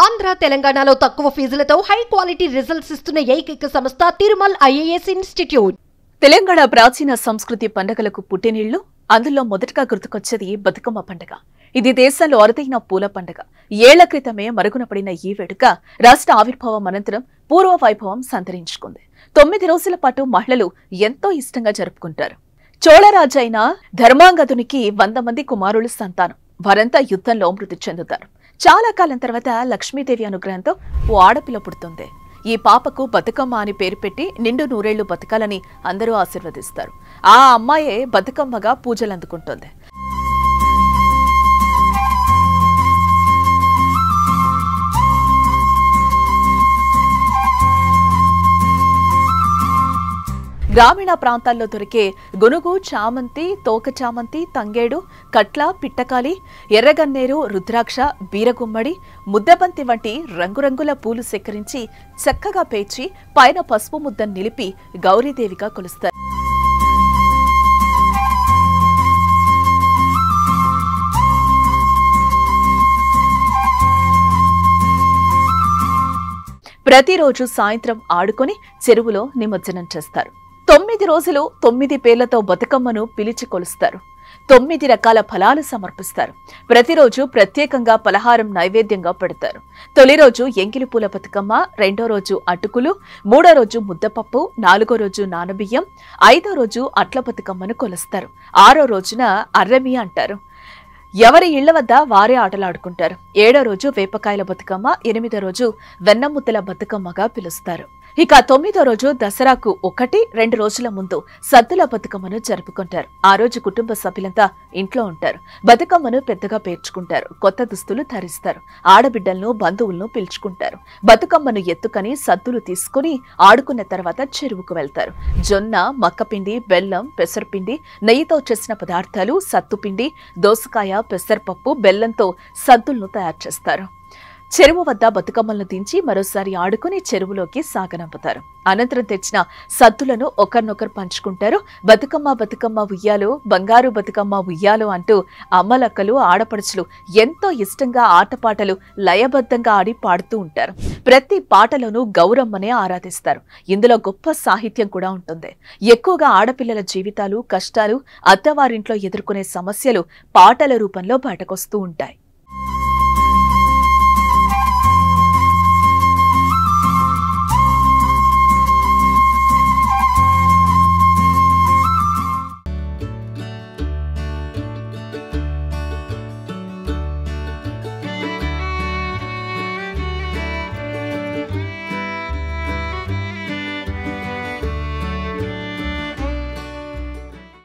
ఆంధ్ర తెలంగాణలో తక్కువ ఫీజులతో high quality results ఇస్తున్న ఏకైక సంస్థ తిరుమల్ ఐఏఎస్ ఇన్స్టిట్యూట్. తెలంగాణ ప్రాచీన సంస్కృతి పండుగలకు పుట్టినిళ్లు. అందులో మొదటగా గుర్తుకొచ్చేది బతుకమ్మ పండుగ. ఇది దేశంలో అరుదైన పూల పండుగ. ఏళ్ల క్రితమే మరుగున పడిన ఈ వేడుక రాష్ట్ర ఆవిర్భావం అనంతరం పూర్వ వైభవం సంతరించుకుంది. 9 రోజుల పాటు మహిళలు ఎంతో ఇష్టంగా జరుపుకుంటారు. చోళరాజైన ధర్మాంగదునికి 100 మంది కుమారులు సంతానం. వారంతా యుద్ధంలో మృతి చెందుతారు. చాలా కాలం తర్వాత లక్ష్మీదేవి అనుగ్రహంతో ఓ ఆడపిల్ల పుడుతుంది. ఈ పాపకు బతుకమ్మ అని పేరు పెట్టి నిండు నూరేళ్లు బతకాలని అందరూ ఆశీర్వదిస్తారు. ఆ అమ్మాయే బతుకమ్మగా పూజలు అందుకుంటుంది. గ్రామీణ ప్రాంతాల్లో దొరికే గునుగు, చామంతి, తోక చామంతి, తంగేడు, కట్ల, పిట్టకాలి, ఎర్రగన్నేరు, రుద్రాక్ష, బీరగుమ్మడి, ముద్దబంతి వంటి రంగురంగుల పూలు సేకరించి చక్కగా పేర్చి పైన పసుపు ముద్ద నిలిపి గౌరీదేవిగా కొలుస్తారు. ప్రతిరోజు సాయంత్రం ఆడుకొని చెరువులో నిమజ్జనం చేస్తారు. 9 రోజులు 9 పేర్లతో బతుకమ్మను పిలిచి కొలుస్తారు. 9 రకాల ఫలాలు సమర్పిస్తారు. ప్రతిరోజు ప్రత్యేకంగా పలహారం నైవేద్యంగా పెడతారు. తొలి రోజు ఎంగిలిపూల బతుకమ్మ, రెండో రోజు అటుకులు, మూడో రోజు ముద్దపప్పు, నాలుగో రోజు నానబియ్యం, ఐదో రోజు అట్ల బతుకమ్మను కొలుస్తారు. ఆరో రోజున అర్రమి అంటారు. ఎవరి ఇళ్ల వద్ద వారే ఆటలాడుకుంటారు. 7వ రోజు వేపకాయల బతుకమ్మ, 8వ రోజు వెన్నముద్దల బతుకమ్మగా పిలుస్తారు. ఇక 9వ రోజు దసరాకు 1-2 రోజుల ముందు సద్దుల బతుకమ్మను జరుపుకుంటారు. ఆ రోజు కుటుంబ సభ్యులంతా ఇంట్లో ఉంటారు. బతుకమ్మను పెద్దగా పేర్చుకుంటారు. కొత్త దుస్తులు ధరిస్తారు. ఆడబిడ్డలను, బంధువులను పిలుచుకుంటారు. బతుకమ్మను ఎత్తుకొని సద్దులు తీసుకుని ఆడుకున్న తర్వాత చెరువుకు వెళ్తారు. జొన్న, మక్కపిండి, బెల్లం, పెసరపిండి, నెయ్యితో చేసిన పదార్థాలు, సత్తుపిండి, దోసకాయ, పెసరపప్పు, బెల్లంతో సద్దులను తయారు చేస్తారు. చెరువు వద్ద బతుకమ్మలను దించి మరోసారి ఆడుకుని చెరువులోకి సాగనంపుతారు. అనంతరం తెచ్చిన సద్దులను ఒకరినొకరు పంచుకుంటారు. బతుకమ్మ బతుకమ్మ ఉయ్యాలో, బంగారు బతుకమ్మ ఉయ్యాలో అంటూ అమ్మలక్కలు, ఆడపడుచులు ఎంతో ఇష్టంగా ఆటపాటలు లయబద్ధంగా ఆడి పాడుతూ ఉంటారు. ప్రతి పాటలోనూ గౌరమ్మనే ఆరాధిస్తారు. ఇందులో గొప్ప సాహిత్యం కూడా ఉంటుంది. ఎక్కువగా ఆడపిల్లల జీవితాలు, కష్టాలు, అత్తవారింట్లో ఎదుర్కొనే సమస్యలు పాటల రూపంలో బయటకొస్తూ ఉంటాయి.